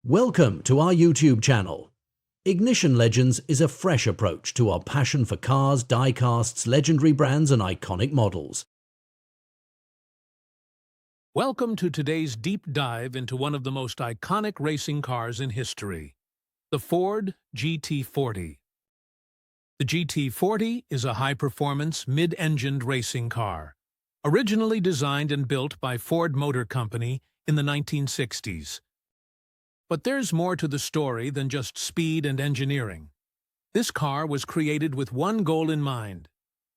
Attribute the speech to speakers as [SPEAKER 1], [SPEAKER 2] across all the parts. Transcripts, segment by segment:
[SPEAKER 1] Welcome to our YouTube channel. Ignition Legends is a fresh approach to our passion for cars, diecasts, legendary brands and iconic models.
[SPEAKER 2] Welcome to today's deep dive into one of the most iconic racing cars in history, the Ford GT40. The GT40 is a high-performance, mid-engined racing car, originally designed and built by Ford Motor Company in the 1960s. But there's more to the story than just speed and engineering. This car was created with one goal in mind: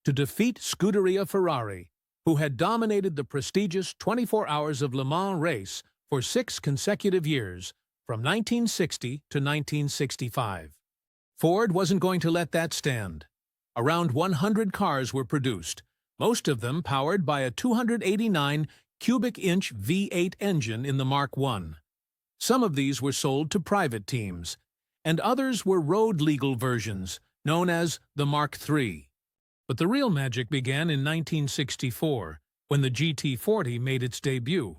[SPEAKER 2] to defeat Scuderia Ferrari, who had dominated the prestigious 24 Hours of Le Mans race for 6 consecutive years, from 1960 to 1965. Ford wasn't going to let that stand. Around 100 cars were produced, most of them powered by a 289 cubic-inch V8 engine in the Mark I. Some of these were sold to private teams, and others were road-legal versions, known as the Mark III. But the real magic began in 1964, when the GT40 made its debut.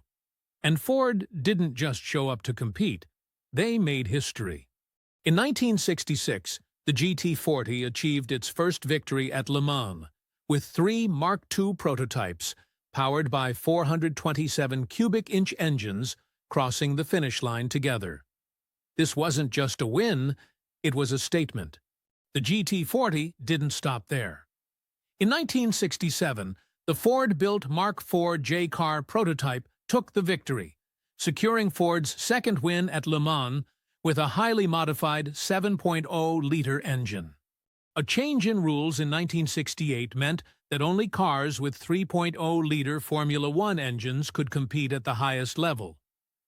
[SPEAKER 2] And Ford didn't just show up to compete, they made history. In 1966, the GT40 achieved its first victory at Le Mans, with 3 Mark II prototypes, powered by 427 cubic-inch engines, crossing the finish line together. This wasn't just a win, it was a statement. The GT40 didn't stop there. In 1967, the Ford-built Mark IV J-car prototype took the victory, securing Ford's second win at Le Mans with a highly modified 7.0-liter engine. A change in rules in 1968 meant that only cars with 3.0-liter Formula One engines could compete at the highest level.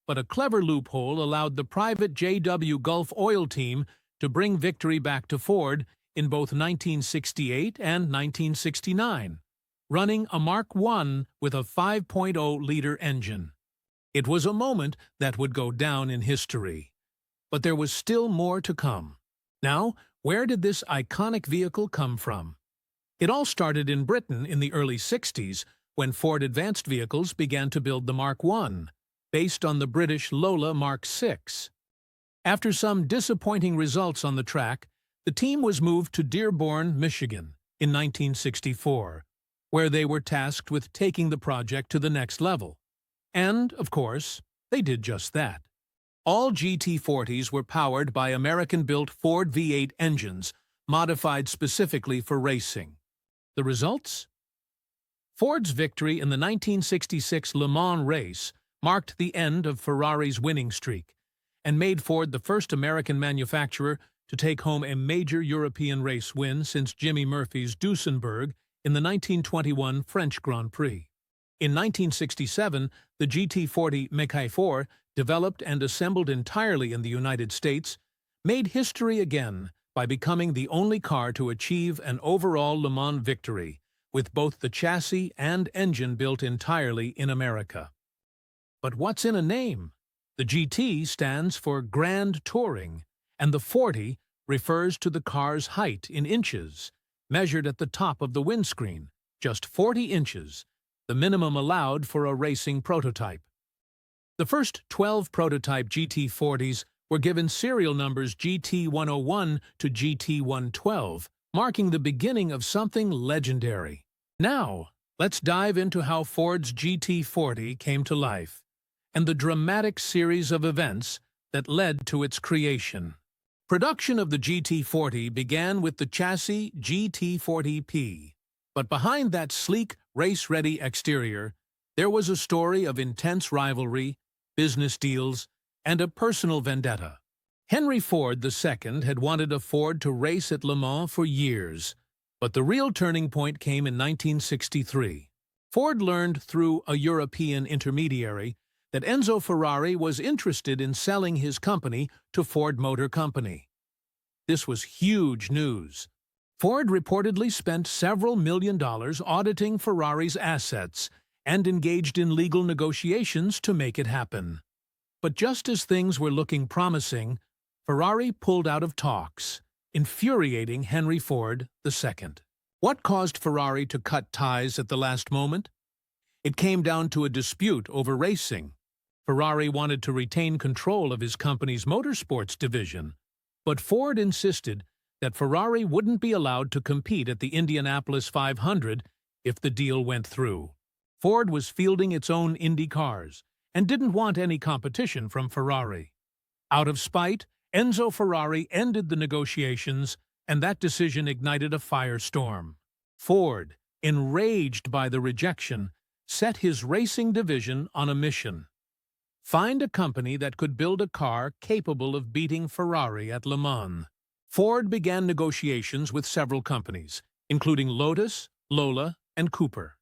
[SPEAKER 2] But a clever loophole allowed the private J.W. Gulf Oil team to bring victory back to Ford in both 1968 and 1969, running a Mark I with a 5.0-liter engine. It was a moment that would go down in history. But there was still more to come. Now, where did this iconic vehicle come from? It all started in Britain in the early 60s, when Ford Advanced Vehicles began to build the Mark I, based on the British Lola Mark VI. After some disappointing results on the track, the team was moved to Dearborn, Michigan, in 1964, where they were tasked with taking the project to the next level. And, of course, they did just that. All GT40s were powered by American-built Ford V8 engines, modified specifically for racing. The results? Ford's victory in the 1966 Le Mans race marked the end of Ferrari's winning streak, and made Ford the first American manufacturer to take home a major European race win since Jimmy Murphy's Duesenberg in the 1921 French Grand Prix. In 1967, the GT40 Mackay 4, developed and assembled entirely in the United States, made history again by becoming the only car to achieve an overall Le Mans victory, with both the chassis and engine built entirely in America. But what's in a name? The GT stands for Grand Touring, and the 40 refers to the car's height in inches, measured at the top of the windscreen, just 40 inches, the minimum allowed for a racing prototype. The first 12 prototype GT40s were given serial numbers GT101 to GT112, marking the beginning of something legendary. Now, let's dive into how Ford's GT40 came to life, and the dramatic series of events that led to its creation. Production of the GT40 began with the chassis GT40P, but behind that sleek, race-ready exterior, there was a story of intense rivalry, business deals, and a personal vendetta. Henry Ford II had wanted a Ford to race at Le Mans for years, but the real turning point came in 1963. Ford learned through a European intermediary that Enzo Ferrari was interested in selling his company to Ford Motor Company. This was huge news. Ford reportedly spent several $1 million auditing Ferrari's assets and engaged in legal negotiations to make it happen. But just as things were looking promising, Ferrari pulled out of talks, infuriating Henry Ford II. What caused Ferrari to cut ties at the last moment? It came down to a dispute over racing. Ferrari wanted to retain control of his company's motorsports division, but Ford insisted that Ferrari wouldn't be allowed to compete at the Indianapolis 500 if the deal went through. Ford was fielding its own Indy cars and didn't want any competition from Ferrari. Out of spite, Enzo Ferrari ended the negotiations, and that decision ignited a firestorm. Ford, enraged by the rejection, set his racing division on a mission: find a company that could build a car capable of beating Ferrari at Le Mans. Ford began negotiations with several companies, including Lotus, Lola, and Cooper.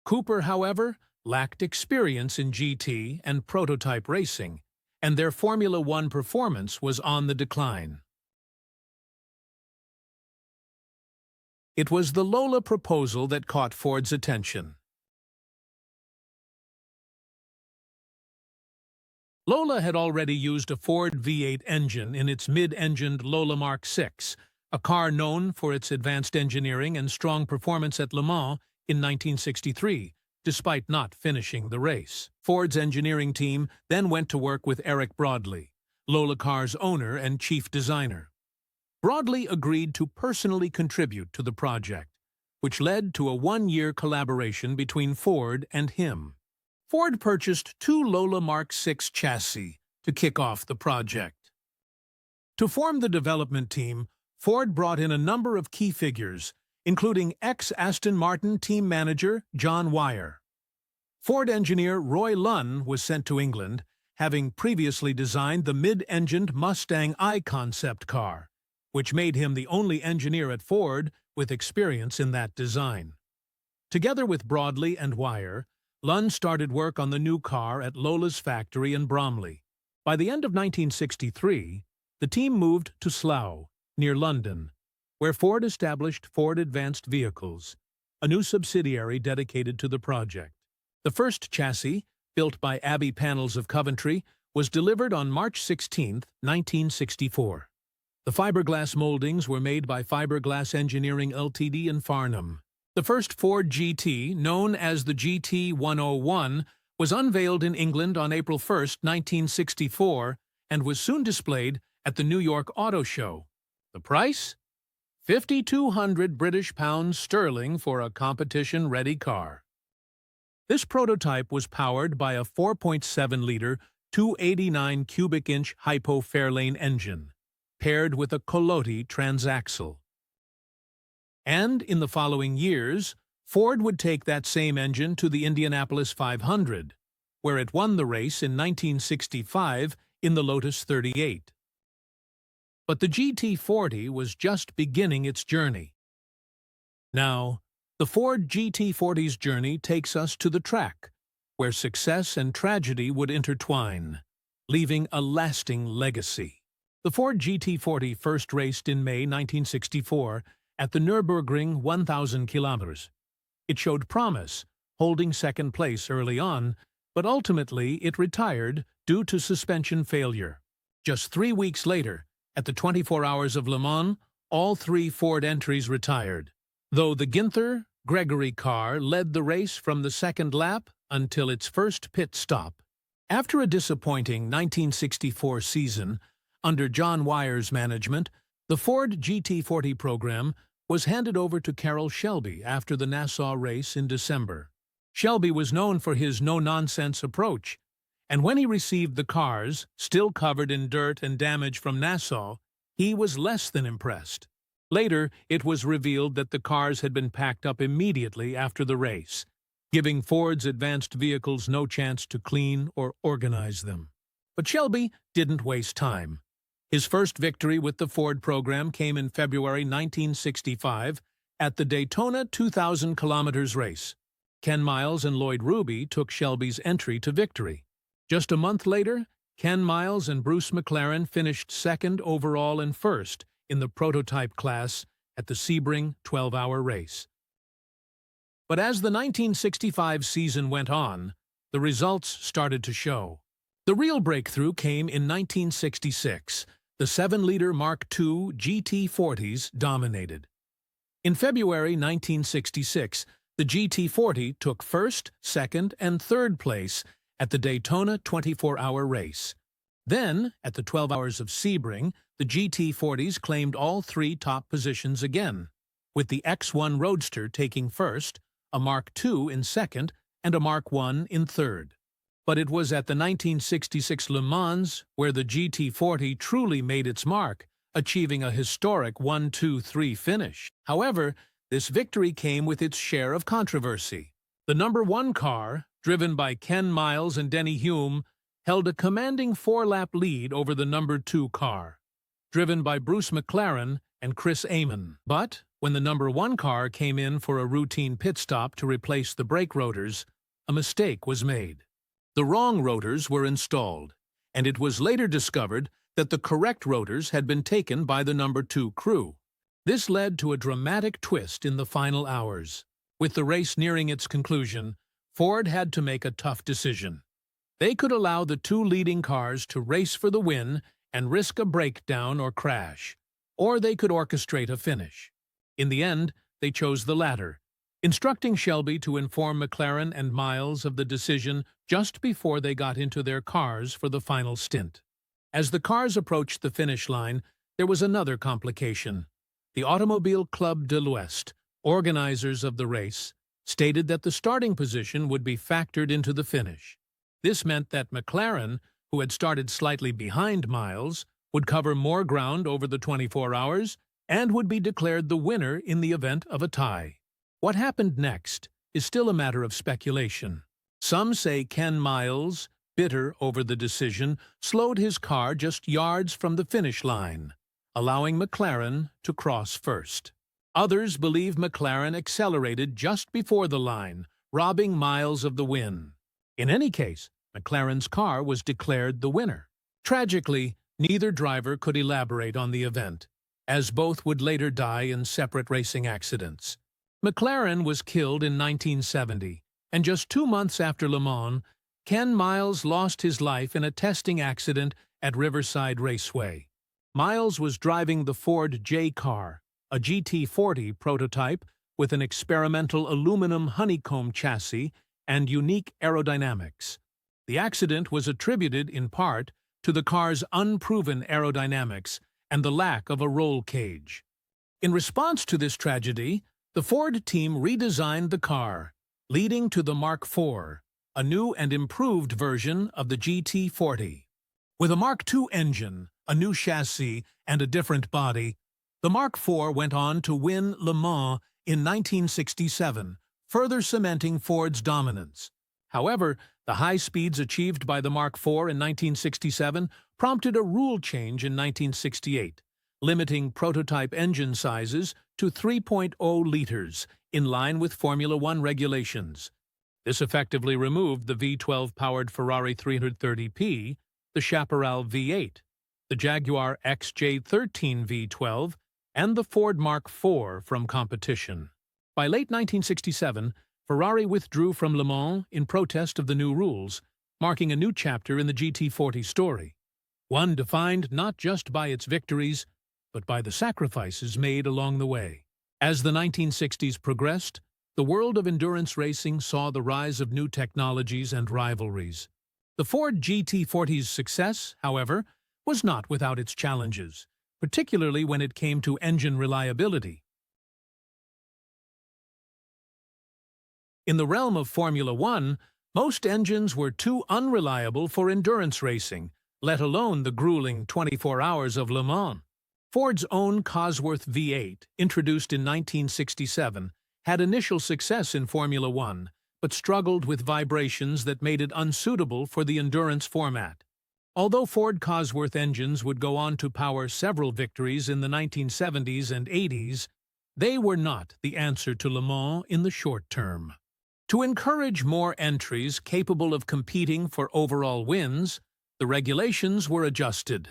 [SPEAKER 2] Cooper, however, lacked experience in GT and prototype racing, and their Formula One performance was on the decline. It was the Lola proposal that caught Ford's attention. Lola had already used a Ford V8 engine in its mid-engined Lola Mark VI, a car known for its advanced engineering and strong performance at Le Mans in 1963, despite not finishing the race. Ford's engineering team then went to work with Eric Broadley, Lola Car's owner and chief designer. Broadley agreed to personally contribute to the project, which led to a one-year collaboration between Ford and him. Ford purchased 2 Lola Mark VI chassis to kick off the project. To form the development team, Ford brought in a number of key figures, including ex-Aston Martin team manager John Wyer. Ford engineer Roy Lunn was sent to England, having previously designed the mid-engined Mustang I concept car, which made him the only engineer at Ford with experience in that design. Together with Broadley and Wyer, Lunn started work on the new car at Lola's factory in Bromley. By the end of 1963, the team moved to Slough, near London, where Ford established Ford Advanced Vehicles, a new subsidiary dedicated to the project. The first chassis, built by Abbey Panels of Coventry, was delivered on March 16, 1964. The fiberglass moldings were made by Fiberglass Engineering Ltd. in Farnham. The first Ford GT, known as the GT101, was unveiled in England on April 1, 1964, and was soon displayed at the New York Auto Show. The price? £5,200 sterling for a competition-ready car. This prototype was powered by a 4.7-liter, 289 cubic-inch Hypo Fairlane engine, paired with a Colotti transaxle. And in the following years, Ford would take that same engine to the Indianapolis 500, where it won the race in 1965 in the Lotus 38. But the GT40 was just beginning its journey. Now, the Ford GT40's journey takes us to the track, where success and tragedy would intertwine, leaving a lasting legacy. The Ford GT40 first raced in May 1964 at the Nürburgring 1,000 kilometers. It showed promise, holding second place early on, but ultimately it retired due to suspension failure. Just 3 weeks later, at the 24 Hours of Le Mans, all 3 Ford entries retired, though the Ginther Gregory car led the race from the second lap until its first pit stop. After a disappointing 1964 season, under John Wyer's management, the Ford GT40 program was handed over to Carroll Shelby after the Nassau race in December. Shelby was known for his no-nonsense approach, and when he received the cars, still covered in dirt and damage from Nassau, he was less than impressed. Later, it was revealed that the cars had been packed up immediately after the race, giving Ford's advanced vehicles no chance to clean or organize them. But Shelby didn't waste time. His first victory with the Ford program came in February 1965 at the Daytona 2,000 kilometers race. Ken Miles and Lloyd Ruby took Shelby's entry to victory. Just a month later, Ken Miles and Bruce McLaren finished second overall and first in the prototype class at the Sebring 12-hour race. But as the 1965 season went on, the results started to show. The real breakthrough came in 1966. The 7-liter Mark II GT40s dominated. In February 1966, the GT40 took first, second, and third place at the Daytona 24-hour race. Then, at the 12 Hours of Sebring, the GT40s claimed all three top positions again, with the X1 Roadster taking first, a Mark II in second, and a Mark I in third. But it was at the 1966 Le Mans where the GT40 truly made its mark, achieving a historic 1-2-3 finish. However, this victory came with its share of controversy. The number one car, driven by Ken Miles and Denny Hulme, held a commanding four-lap lead over the number two car, driven by Bruce McLaren and Chris Amon. But when the number one car came in for a routine pit stop to replace the brake rotors, a mistake was made. The wrong rotors were installed, and it was later discovered that the correct rotors had been taken by the number two crew. This led to a dramatic twist in the final hours. With the race nearing its conclusion, Ford had to make a tough decision. They could allow the two leading cars to race for the win and risk a breakdown or crash, or they could orchestrate a finish. In the end, they chose the latter, instructing Shelby to inform McLaren and Miles of the decision just before they got into their cars for the final stint. As the cars approached the finish line, there was another complication. The Automobile Club de l'Ouest, organizers of the race, stated that the starting position would be factored into the finish. This meant that McLaren, who had started slightly behind Miles, would cover more ground over the 24 hours and would be declared the winner in the event of a tie. What happened next is still a matter of speculation. Some say Ken Miles, bitter over the decision, slowed his car just yards from the finish line, allowing McLaren to cross first. Others believe McLaren accelerated just before the line, robbing Miles of the win. In any case, McLaren's car was declared the winner. Tragically, neither driver could elaborate on the event, as both would later die in separate racing accidents. McLaren was killed in 1970, and just 2 months after Le Mans, Ken Miles lost his life in a testing accident at Riverside Raceway. Miles was driving the Ford J car, a GT40 prototype with an experimental aluminum honeycomb chassis and unique aerodynamics. The accident was attributed in part to the car's unproven aerodynamics and the lack of a roll cage. In response to this tragedy, the Ford team redesigned the car, leading to the Mark IV, a new and improved version of the GT40. With a Mark II engine, a new chassis, and a different body, the Mark IV went on to win Le Mans in 1967, further cementing Ford's dominance. However, the high speeds achieved by the Mark IV in 1967 prompted a rule change in 1968, limiting prototype engine sizes to 3.0 liters, in line with Formula One regulations. This effectively removed the V12-powered Ferrari 330p, the Chaparral V8, the Jaguar XJ13 V12, and the Ford Mark IV from competition. By late 1967, Ferrari withdrew from Le Mans in protest of the new rules, marking a new chapter in the GT40 story, one defined not just by its victories, but by the sacrifices made along the way. As the 1960s progressed, the world of endurance racing saw the rise of new technologies and rivalries. The Ford GT40's success, however, was not without its challenges, particularly when it came to engine reliability. In the realm of Formula One, most engines were too unreliable for endurance racing, let alone the grueling 24 hours of Le Mans. Ford's own Cosworth V8, introduced in 1967, had initial success in Formula One, but struggled with vibrations that made it unsuitable for the endurance format. Although Ford Cosworth engines would go on to power several victories in the 1970s and 80s, they were not the answer to Le Mans in the short term. To encourage more entries capable of competing for overall wins, the regulations were adjusted.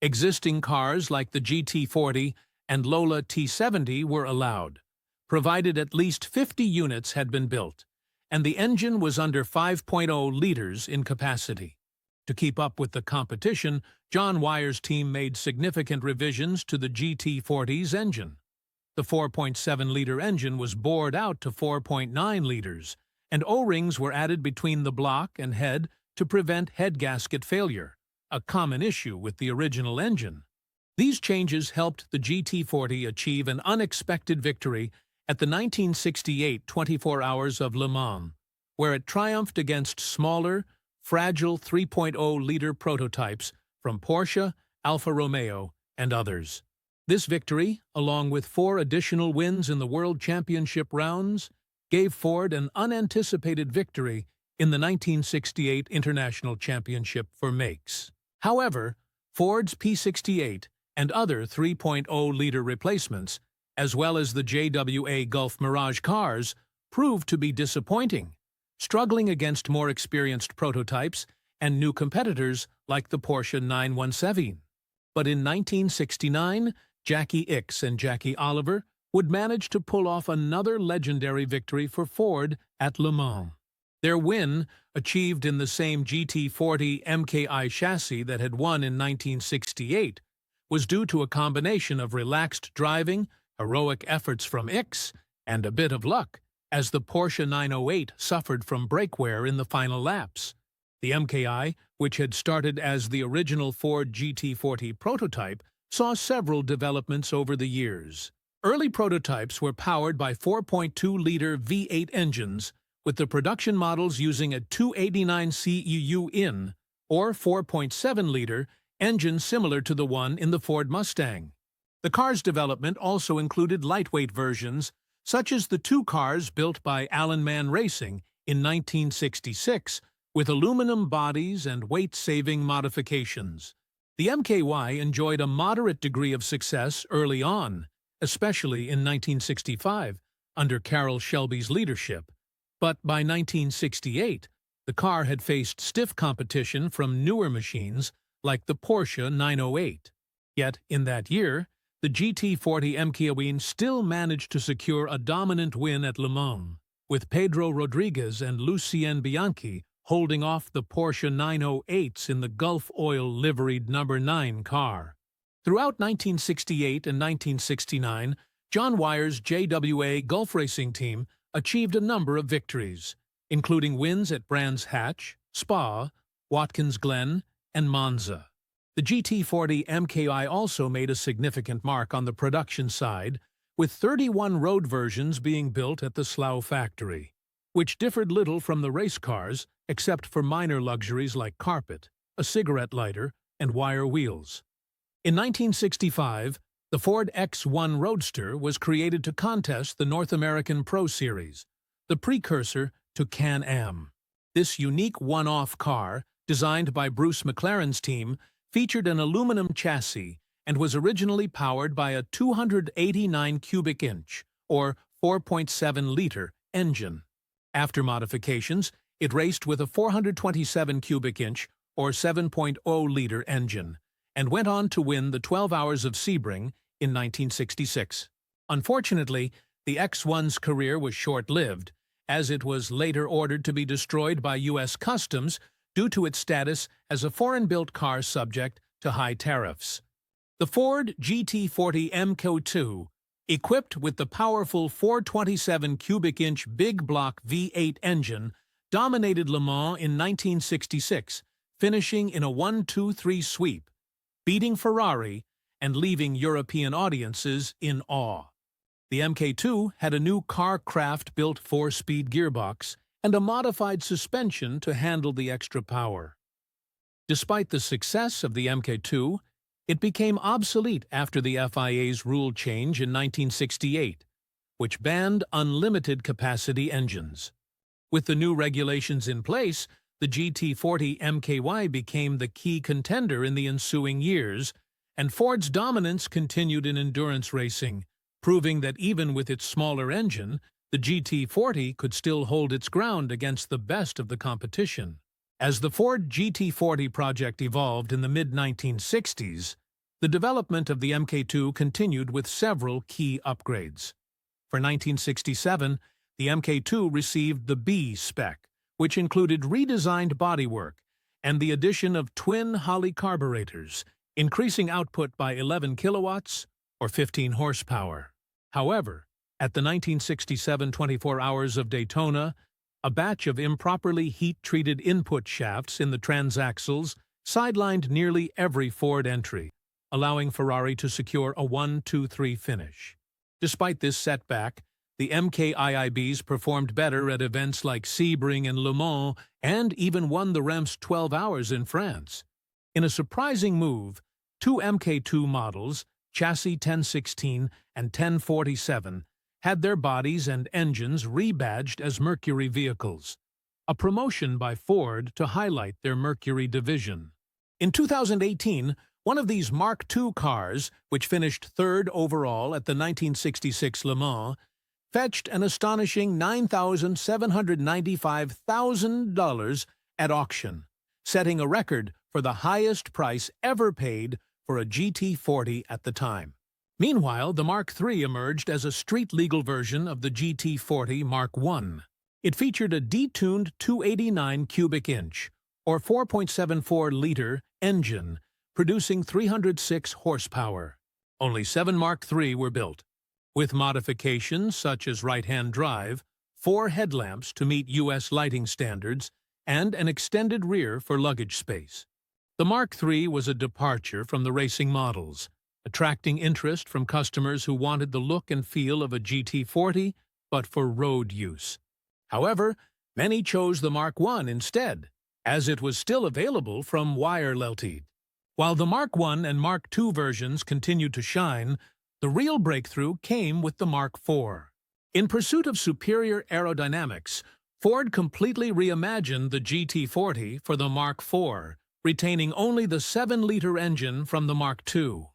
[SPEAKER 2] Existing cars like the GT40 and Lola T70 were allowed, provided at least 50 units had been built, and the engine was under 5.0 liters in capacity. To keep up with the competition, John Wyer's team made significant revisions to the GT40's engine. The 4.7-liter engine was bored out to 4.9 liters, and O-rings were added between the block and head to prevent head gasket failure, a common issue with the original engine. These changes helped the GT40 achieve an unexpected victory at the 1968 24 Hours of Le Mans, where it triumphed against smaller, fragile 3.0-liter prototypes from Porsche, Alfa Romeo, and others. This victory, along with 4 additional wins in the World Championship rounds, gave Ford an unanticipated victory in the 1968 International Championship for makes. However, Ford's P68 and other 3.0-liter replacements, as well as the JWA Gulf Mirage cars, proved to be disappointing, struggling against more experienced prototypes and new competitors like the Porsche 917. But in 1969, Jackie Ickx and Jackie Oliver would manage to pull off another legendary victory for Ford at Le Mans. Their win, achieved in the same GT40 MKI chassis that had won in 1968, was due to a combination of relaxed driving, heroic efforts from Ickx, and a bit of luck, as the Porsche 908 suffered from brake wear in the final laps. The MKI, which had started as the original Ford GT40 prototype, saw several developments over the years. Early prototypes were powered by 4.2-liter V8 engines, with the production models using a 289 CEU in, or 4.7-liter, engine similar to the one in the Ford Mustang. The car's development also included lightweight versions, such as the 2 cars built by Alan Mann Racing in 1966, with aluminum bodies and weight-saving modifications. The MKY enjoyed a moderate degree of success early on, especially in 1965, under Carroll Shelby's leadership. But by 1968, the car had faced stiff competition from newer machines like the Porsche 908. Yet, in that year, the GT40 MKY still managed to secure a dominant win at Le Mans, with Pedro Rodriguez and Lucien Bianchi holding off the Porsche 908s in the Gulf Oil liveried No. 9 car. Throughout 1968 and 1969, John Wyer's JWA Gulf Racing team achieved a number of victories, including wins at Brands Hatch, Spa, Watkins Glen, and Monza. The GT40 MKI also made a significant mark on the production side, with 31 road versions being built at the Slough factory, which differed little from the race cars except for minor luxuries like carpet, a cigarette lighter, and wire wheels. In 1965, the Ford X1 Roadster was created to contest the North American Pro Series, the precursor to Can-Am. This unique one-off car, designed by Bruce McLaren's team, featured an aluminum chassis and was originally powered by a 289 cubic inch, or 4.7-liter, engine. After modifications, it raced with a 427 cubic inch, or 7.0-liter engine, and went on to win the 12 Hours of Sebring in 1966. Unfortunately, the X1's career was short-lived, as it was later ordered to be destroyed by U.S. Customs due to its status as a foreign-built car subject to high tariffs. The Ford GT40 MK2, equipped with the powerful 427 cubic inch big block V8 engine, dominated Le Mans in 1966, finishing in a 1-2-3 sweep, beating Ferrari and leaving European audiences in awe. The MK2 had a new Car-Craft-built 4-speed gearbox and a modified suspension to handle the extra power. Despite the success of the MK2, it became obsolete after the FIA's rule change in 1968, which banned unlimited capacity engines. With the new regulations in place, the GT40 MKY became the key contender in the ensuing years, and Ford's dominance continued in endurance racing, proving that even with its smaller engine, the GT40 could still hold its ground against the best of the competition. As the Ford GT40 project evolved in the mid-1960s, the development of the MK2 continued with several key upgrades. For 1967, the MK2 received the B spec, which included redesigned bodywork and the addition of twin Holley carburetors, increasing output by 11 kilowatts or 15 horsepower. However, at the 1967 24 Hours of Daytona, A batch of improperly heat-treated input shafts in the transaxles sidelined nearly every Ford entry, allowing Ferrari to secure a 1-2-3 finish. Despite this setback, the MKIIBs performed better at events like Sebring and Le Mans and even won the Reims 12 Hours in France. In a surprising move, two MK2 models, Chassis 1016 and 1047, had their bodies and engines rebadged as Mercury vehicles, a promotion by Ford to highlight their Mercury division. In 2018, one of these Mark II cars, which finished third overall at the 1966 Le Mans, fetched an astonishing $9,795,000 at auction, setting a record for the highest price ever paid for a GT40 at the time. Meanwhile, the Mark III emerged as a street-legal version of the GT40 Mark I. It featured a detuned 289 cubic inch, or 4.74-liter, engine, producing 306 horsepower. Only 7 Mark III were built, with modifications such as right-hand drive, 4 headlamps to meet U.S. lighting standards, and an extended rear for luggage space. The Mark III was a departure from the racing models, attracting interest from customers who wanted the look and feel of a GT40, but for road use. However, many chose the Mark I instead, as it was still available from wire-lelted. While the Mark I and Mark II versions continued to shine, the real breakthrough came with the Mark IV. In pursuit of superior aerodynamics, Ford completely reimagined the GT40 for the Mark IV, retaining only the 7-liter engine from the Mark II.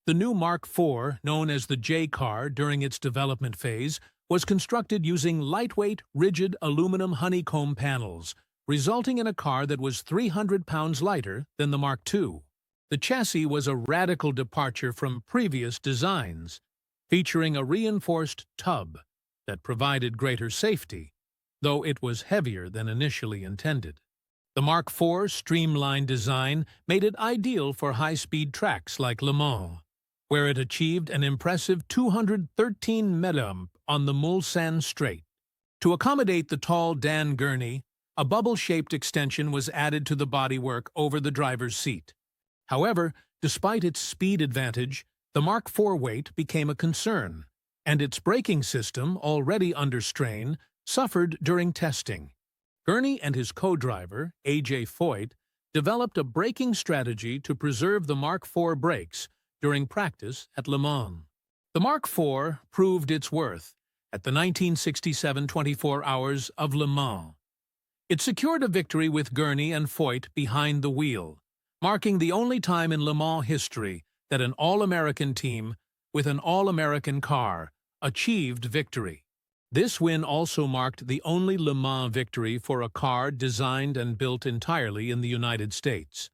[SPEAKER 2] The new Mark IV, known as the J car during its development phase, was constructed using lightweight, rigid aluminum honeycomb panels, resulting in a car that was 300 pounds lighter than the Mark II. The chassis was a radical departure from previous designs, featuring a reinforced tub that provided greater safety, though it was heavier than initially intended. The Mark IV's streamlined design made it ideal for high-speed tracks like Le Mans, where it achieved an impressive 213 mA on the Mulsanne Straight. To accommodate the tall Dan Gurney, a bubble-shaped extension was added to the bodywork over the driver's seat. However, despite its speed advantage, the Mark IV weight became a concern, and its braking system, already under strain, suffered during testing. Gurney and his co-driver, A.J. Foyt, developed a braking strategy to preserve the Mark IV brakes during practice at Le Mans. The Mark IV proved its worth at the 1967 24 Hours of Le Mans. It secured a victory with Gurney and Foyt behind the wheel, marking the only time in Le Mans history that an All-American team with an All-American car achieved victory. This win also marked the only Le Mans victory for a car designed and built entirely in the United States.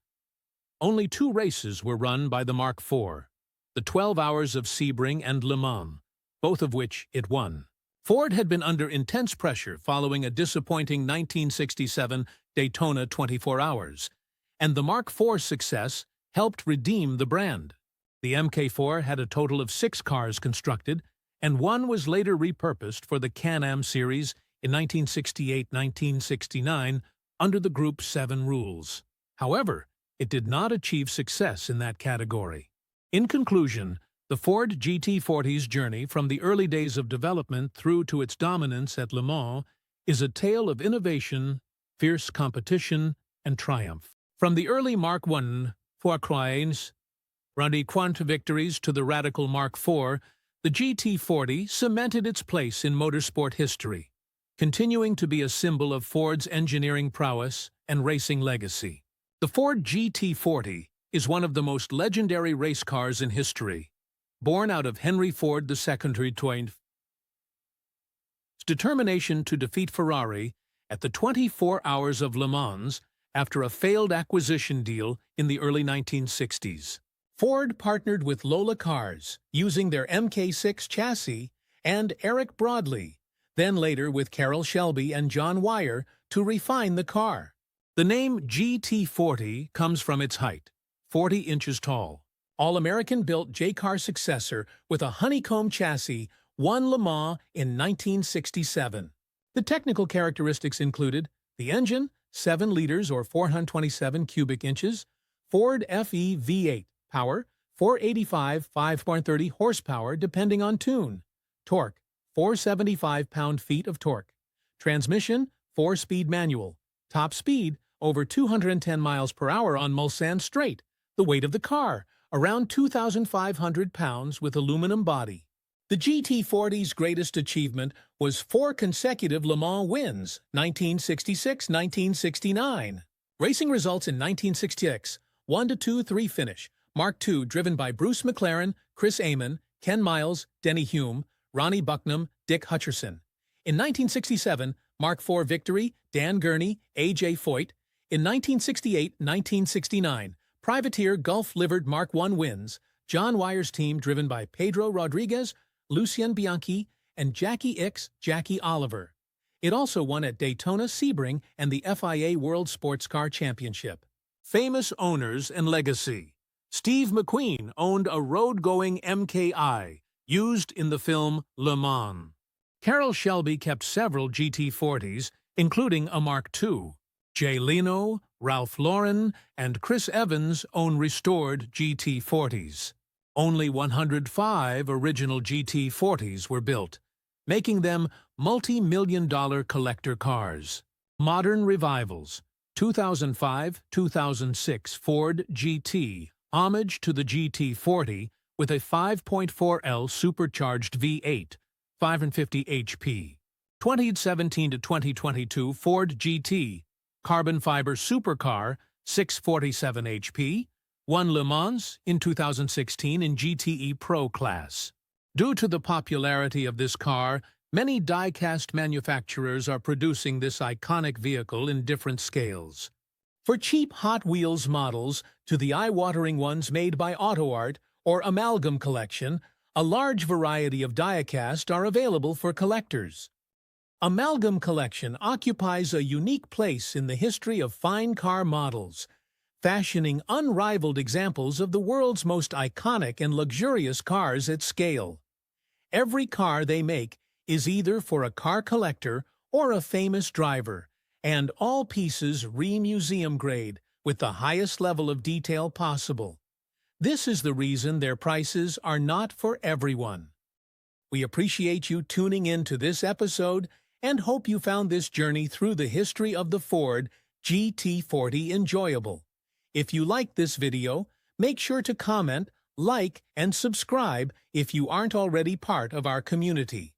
[SPEAKER 2] Only 2 races were run by the Mark IV, the 12 Hours of Sebring and Le Mans, both of which it won. Ford had been under intense pressure following a disappointing 1967 Daytona 24 Hours, and the Mark IV's success helped redeem the brand. The MK4 had a total of 6 cars constructed, and 1 was later repurposed for the Can-Am series in 1968-1969 under the Group 7 rules. However, it did not achieve success in that category. In conclusion, the Ford GT40's journey from the early days of development through to its dominance at Le Mans is a tale of innovation, fierce competition, and triumph. From the early Mark I Fourcroyens Radiquant victories to the radical Mark IV, the GT40 cemented its place in motorsport history, continuing to be a symbol of Ford's engineering prowess and racing legacy. The Ford GT40 is one of the most legendary race cars in history, born out of Henry Ford II's determination to defeat Ferrari at the 24 Hours of Le Mans after a failed acquisition deal in the early 1960s. Ford partnered with Lola Cars, using their MK6 chassis, and Eric Broadley, then later with Carroll Shelby and John Wyer, to refine the car. The name GT40 comes from its height, 40 inches tall. All-American-built J-car successor with a honeycomb chassis won Le Mans in 1967. The technical characteristics included the engine, 7 liters or 427 cubic inches, Ford FE V8, power, 485, 5.30 horsepower depending on tune, torque, 475 pound-feet of torque, transmission, 4-speed manual, top speed, over 210 miles per hour on Mulsanne Straight, the weight of the car, around 2,500 pounds with aluminum body. The GT40's greatest achievement was 4 consecutive Le Mans wins, 1966-1969. Racing results in 1966, 1-2-3 finish, Mark II driven by Bruce McLaren, Chris Amon, Ken Miles, Denny Hume, Ronnie Bucknam, Dick Hutcherson. In 1967, Mark IV victory, Dan Gurney, A.J. Foyt. In 1968-1969, Privateer Gulf-livered Mark I wins, John Wyer's team driven by Pedro Rodriguez, Lucien Bianchi, and Jackie Ickx, Jackie Oliver. It also won at Daytona, Sebring, and the FIA World Sports Car Championship. Famous owners and legacy. Steve McQueen owned a road-going MKI, used in the film Le Mans. Carroll Shelby kept several GT40s, including a Mark II. Jay Leno, Ralph Lauren, and Chris Evans own restored GT40s. Only 105 original GT40s were built, making them multi-million-dollar collector cars. Modern revivals. 2005-2006 Ford GT, homage to the GT40 with a 5.4L supercharged V8, 550 HP. 2017-2022 Ford GT, carbon fiber supercar, 647 HP, won Le Mans in 2016 in GTE Pro class. Due to the popularity of this car, many die-cast manufacturers are producing this iconic vehicle in different scales. For cheap Hot Wheels models to the eye-watering ones made by AutoArt or Amalgam Collection, a large variety of die-cast are available for collectors. Amalgam Collection occupies a unique place in the history of fine car models, fashioning unrivaled examples of the world's most iconic and luxurious cars at scale. Every car they make is either for a car collector or a famous driver, and all pieces re-museum grade with the highest level of detail possible. This is the reason their prices are not for everyone. We appreciate you tuning in to this episode and hope you found this journey through the history of the Ford GT40 enjoyable. If you liked this video, make sure to comment, like, and subscribe if you aren't already part of our community.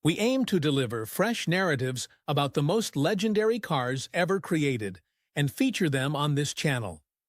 [SPEAKER 2] We aim to deliver fresh narratives about the most legendary cars ever created and feature them on this channel.